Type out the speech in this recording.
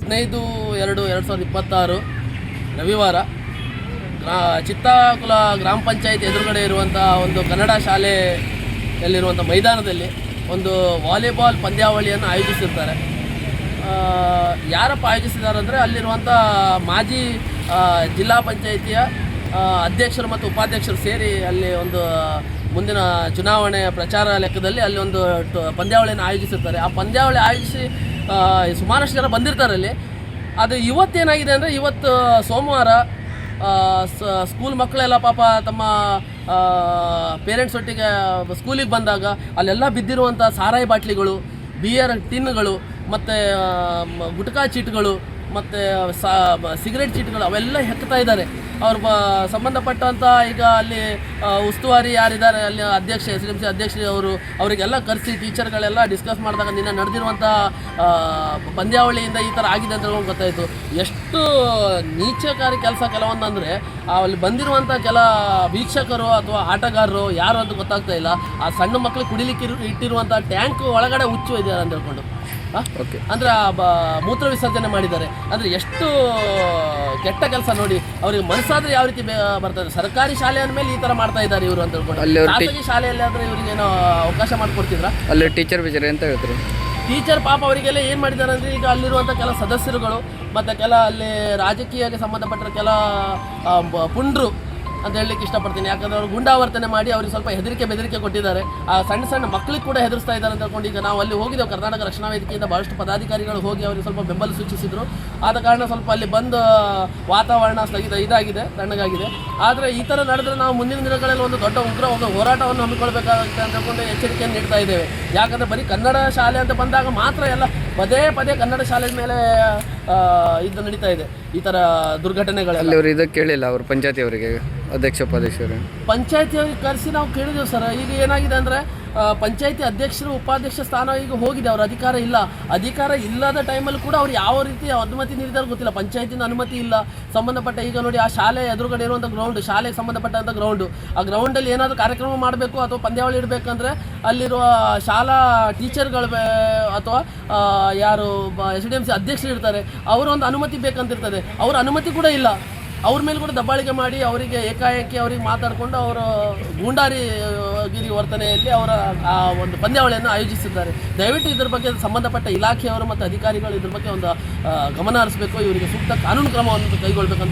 15/2/2026 ರವಿವಾರ ಚಿತ್ತಾಕುಲ ಗ್ರಾಮ ಪಂಚಾಯತ್ ಎದುರುಗಡೆ ಇರುವಂಥ ಒಂದು ಕನ್ನಡ ಶಾಲೆಯಲ್ಲಿರುವಂಥ ಮೈದಾನದಲ್ಲಿ ಒಂದು ವಾಲಿಬಾಲ್ ಪಂದ್ಯಾವಳಿಯನ್ನು ಆಯೋಜಿಸಿರ್ತಾರೆ. ಯಾರಪ್ಪ ಆಯೋಜಿಸಿದ್ದಾರೆ ಅಂದರೆ ಅಲ್ಲಿರುವಂಥ ಮಾಜಿ ಜಿಲ್ಲಾ ಪಂಚಾಯಿತಿಯ ಅಧ್ಯಕ್ಷರು ಮತ್ತು ಉಪಾಧ್ಯಕ್ಷರು ಸೇರಿ ಅಲ್ಲಿ ಒಂದು ಮುಂದಿನ ಚುನಾವಣೆ ಪ್ರಚಾರ ಲೆಕ್ಕದಲ್ಲಿ ಅಲ್ಲಿ ಒಂದು ಪಂದ್ಯಾವಳಿಯನ್ನು ಆಯೋಜಿಸಿರ್ತಾರೆ. ಆ ಪಂದ್ಯಾವಳಿ ಆಯೋಜಿಸಿ ಸುಮಾರಷ್ಟು ಜನ ಬಂದಿರ್ತಾರೆ ಅಲ್ಲಿ. ಅದು ಇವತ್ತೇನಾಗಿದೆ ಅಂದರೆ ಇವತ್ತು ಸೋಮವಾರ ಸ್ಕೂಲ್ ಮಕ್ಕಳೆಲ್ಲ ಪಾಪ ತಮ್ಮ ಪೇರೆಂಟ್ಸ್ ಒಟ್ಟಿಗೆ ಸ್ಕೂಲಿಗೆ ಬಂದಾಗ ಅಲ್ಲೆಲ್ಲ ಬಿದ್ದಿರುವಂಥ ಸಾರಾಯಿ ಬಾಟ್ಲಿಗಳು, ಬಿಯರ್ ಟಿನ್ಗಳು ಮತ್ತು ಗುಟ್ಕಾ ಚೀಟ್ಗಳು ಮತ್ತು ಸಿಗರೇಟ್ ಚೀಟ್ಗಳು ಅವೆಲ್ಲ ಹೆಕ್ತಾ ಇದ್ದಾರೆ. ಅವ್ರು ಸಂಬಂಧಪಟ್ಟಂಥ ಈಗ ಅಲ್ಲಿ ಉಸ್ತುವಾರಿ ಯಾರಿದ್ದಾರೆ ಅಲ್ಲಿ ಅಧ್ಯಕ್ಷ SDMC ಅಧ್ಯಕ್ಷರು ಅವರಿಗೆಲ್ಲ ಕರೆಸಿ ಟೀಚರ್ಗಳೆಲ್ಲ ಡಿಸ್ಕಸ್ ಮಾಡಿದಾಗ ನಿನ್ನೆ ನಡೆದಿರುವಂಥ ಪಂದ್ಯಾವಳಿಯಿಂದ ಈ ಥರ ಆಗಿದೆ ಅಂತ ಗೊತ್ತಾಯಿತು. ಎಷ್ಟು ನೀಚಕಾರಿ ಕೆಲಸ ಕೆಲವೊಂದು ಅಂದರೆ ಅಲ್ಲಿ ಬಂದಿರುವಂಥ ಕೆಲ ವೀಕ್ಷಕರು ಅಥವಾ ಆಟಗಾರರು ಯಾರು ಅಂತ ಗೊತ್ತಾಗ್ತಾ ಇಲ್ಲ. ಆ ಸಣ್ಣ ಮಕ್ಕಳು ಕುಡಿಲಿಕ್ಕೆ ಇಟ್ಟಿರುವಂಥ ಟ್ಯಾಂಕ್ ಒಳಗಡೆ ಹುಚ್ಚು ಇದ್ದಾರೆ ಅಂತ ಹೇಳ್ಕೊಂಡು ಅಂದರೆ ಮೂತ್ರ ವಿಸರ್ಜನೆ ಮಾಡಿದ್ದಾರೆ. ಅಂದರೆ ಎಷ್ಟು ಕೆಟ್ಟ ಕೆಲಸ ನೋಡಿ. ಅವ್ರಿಗೆ ಮನಸ್ಸಾದ್ರೆ ಯಾವ ರೀತಿ ಬರ್ತದೆ. ಸರ್ಕಾರಿ ಶಾಲೆ ಅಂದಮೇಲೆ ಈ ಥರ ಮಾಡ್ತಾ ಇದ್ದಾರೆ ಇವರು ಅಂತ ಹೇಳ್ಕೊಂಡು. ಖಾಸಗಿ ಶಾಲೆಯಲ್ಲಿ ಆದರೆ ಇವರಿಗೇನೋ ಅವಕಾಶ ಮಾಡಿಕೊಡ್ತಿದ್ರ ಅಲ್ಲಿ ಟೀಚರ್ ಬಿಜರ್ ಅಂತ ಹೇಳ್ತಾರೆ. ಟೀಚರ್ ಪಾಪ ಅವರಿಗೆಲ್ಲ ಏನು ಮಾಡಿದ್ದಾರೆ ಅಂದರೆ ಈಗ ಅಲ್ಲಿರುವಂಥ ಕೆಲ ಸದಸ್ಯರುಗಳು ಮತ್ತು ಕೆಲ ಅಲ್ಲಿ ರಾಜಕೀಯಕ್ಕೆ ಸಂಬಂಧಪಟ್ಟ ಕೆಲ ಪುಂಡ್ರು ಅಂತ ಹೇಳಲಿಕ್ಕೆ ಇಷ್ಟಪಡ್ತೀನಿ. ಯಾಕಂದರೆ ಅವರು ಗುಂಡಾವರ್ತನೆ ಮಾಡಿ ಅವ್ರಿಗೆ ಸ್ವಲ್ಪ ಬೆದರಿಕೆ ಕೊಟ್ಟಿದ್ದಾರೆ. ಆ ಸಣ್ಣ ಸಣ್ಣ ಮಕ್ಕಳಿಗೆ ಕೂಡ ಹೆದರಿಸ್ತಾ ಇದ್ದಾರೆ ಅಂತ ಹೇಳ್ಕೊಂಡು ಈಗ ನಾವು ಅಲ್ಲಿ ಹೋಗಿದ್ದೇವೆ. ಕರ್ನಾಟಕ ರಕ್ಷಣಾ ವೇದಿಕೆಯಿಂದ ಭಾಳಷ್ಟು ಪದಾಧಿಕಾರಿಗಳು ಹೋಗಿ ಅವರಿಗೆ ಸ್ವಲ್ಪ ಬೆಂಬಲ ಸೂಚಿಸಿದರು. ಆದ ಕಾರಣ ಸ್ವಲ್ಪ ಅಲ್ಲಿ ಬಂದು ವಾತಾವರಣ ಇದಾಗಿದೆ, ತಣ್ಣಗಾಗಿದೆ. ಆದರೆ ಈ ಥರ ನಡೆದರೆ ನಾವು ಮುಂದಿನ ದಿನಗಳಲ್ಲಿ ಒಂದು ದೊಡ್ಡ ಉಗ್ರ ಹೋರಾಟವನ್ನು ಹಮ್ಮಿಕೊಳ್ಬೇಕಾಗುತ್ತೆ ಅಂತ ಹೇಳ್ಕೊಂಡು ಎಚ್ಚರಿಕೆಯನ್ನು ನೀಡ್ತಾ ಇದ್ದೇವೆ. ಯಾಕಂದರೆ ಬರೀ ಕನ್ನಡ ಶಾಲೆ ಅಂತ ಬಂದಾಗ ಮಾತ್ರ ಎಲ್ಲ ಪದೇ ಕನ್ನಡ ಶಾಲೆ ಮೇಲೆ ಇದು ನಡೀತಾ ಇದೆ ಈ ಥರ ದುರ್ಘಟನೆಗಳೆಲ್ಲ. ಅವರು ಇದಕ್ಕೆ ಕೇಳಿಲ್ಲ ಅವರು ಪಂಚಾಯತಿ ಅವರಿಗೆ ಅಧ್ಯಕ್ಷ ಉಪಾಧ್ಯಕ್ಷರು ಪಂಚಾಯತಿ ಅವ್ರಿಗೆ ಕರೆಸಿ ನಾವು ಕೇಳಿದೆವು ಸರ್. ಈಗ ಏನಾಗಿದೆ ಅಂದರೆ ಪಂಚಾಯಿತಿ ಅಧ್ಯಕ್ಷರು ಉಪಾಧ್ಯಕ್ಷ ಸ್ಥಾನ ಈಗ ಹೋಗಿದೆ, ಅವರ ಅಧಿಕಾರ ಇಲ್ಲದ ಟೈಮಲ್ಲಿ ಕೂಡ ಅವ್ರು ಯಾವ ರೀತಿ ಅನುಮತಿ ನೀಡಿದಾರೆ ಗೊತ್ತಿಲ್ಲ. ಪಂಚಾಯತಿನ ಅನುಮತಿ ಇಲ್ಲ. ಸಂಬಂಧಪಟ್ಟ ಈಗ ನೋಡಿ ಆ ಶಾಲೆ ಎದುರುಗಡೆ ಇರುವಂಥ ಗ್ರೌಂಡ್, ಶಾಲೆಗೆ ಸಂಬಂಧಪಟ್ಟಂಥ ಗ್ರೌಂಡು, ಆ ಗ್ರೌಂಡಲ್ಲಿ ಏನಾದರೂ ಕಾರ್ಯಕ್ರಮ ಮಾಡಬೇಕು ಅಥವಾ ಪಂದ್ಯಾವಳಿ ಇಡಬೇಕಂದ್ರೆ ಅಲ್ಲಿರುವ ಶಾಲಾ ಟೀಚರ್ಗಳು ಅಥವಾ ಯಾರು SDMC ಅಧ್ಯಕ್ಷರು ಇರ್ತಾರೆ, ಅವರ ಒಂದು ಅನುಮತಿ ಬೇಕಂತಿರ್ತದೆ. ಅವರ ಅನುಮತಿ ಕೂಡ ಇಲ್ಲ. ಅವ್ರ ಮೇಲೆ ಕೂಡ ದಬ್ಬಾಳಿಕೆ ಮಾಡಿ ಅವರಿಗೆ ಏಕಾಏಕಿ ಅವ್ರಿಗೆ ಮಾತಾಡಿಕೊಂಡು ಅವರು ಗೂಂಡಾರಿಗಿರಿ ವರ್ತನೆಯಲ್ಲಿ ಅವರ ಆ ಒಂದು ಪಂದ್ಯಾವಳಿಯನ್ನು ಆಯೋಜಿಸಿದ್ದಾರೆ. ದಯವಿಟ್ಟು ಇದ್ರ ಬಗ್ಗೆ ಸಂಬಂಧಪಟ್ಟ ಇಲಾಖೆಯವರು ಮತ್ತು ಅಧಿಕಾರಿಗಳು ಇದ್ರ ಬಗ್ಗೆ ಒಂದು ಗಮನ ಹರಿಸಬೇಕು. ಇವರಿಗೆ ಸೂಕ್ತ ಕಾನೂನು ಕ್ರಮವನ್ನು ಕೈಗೊಳ್ಳಬೇಕಂತ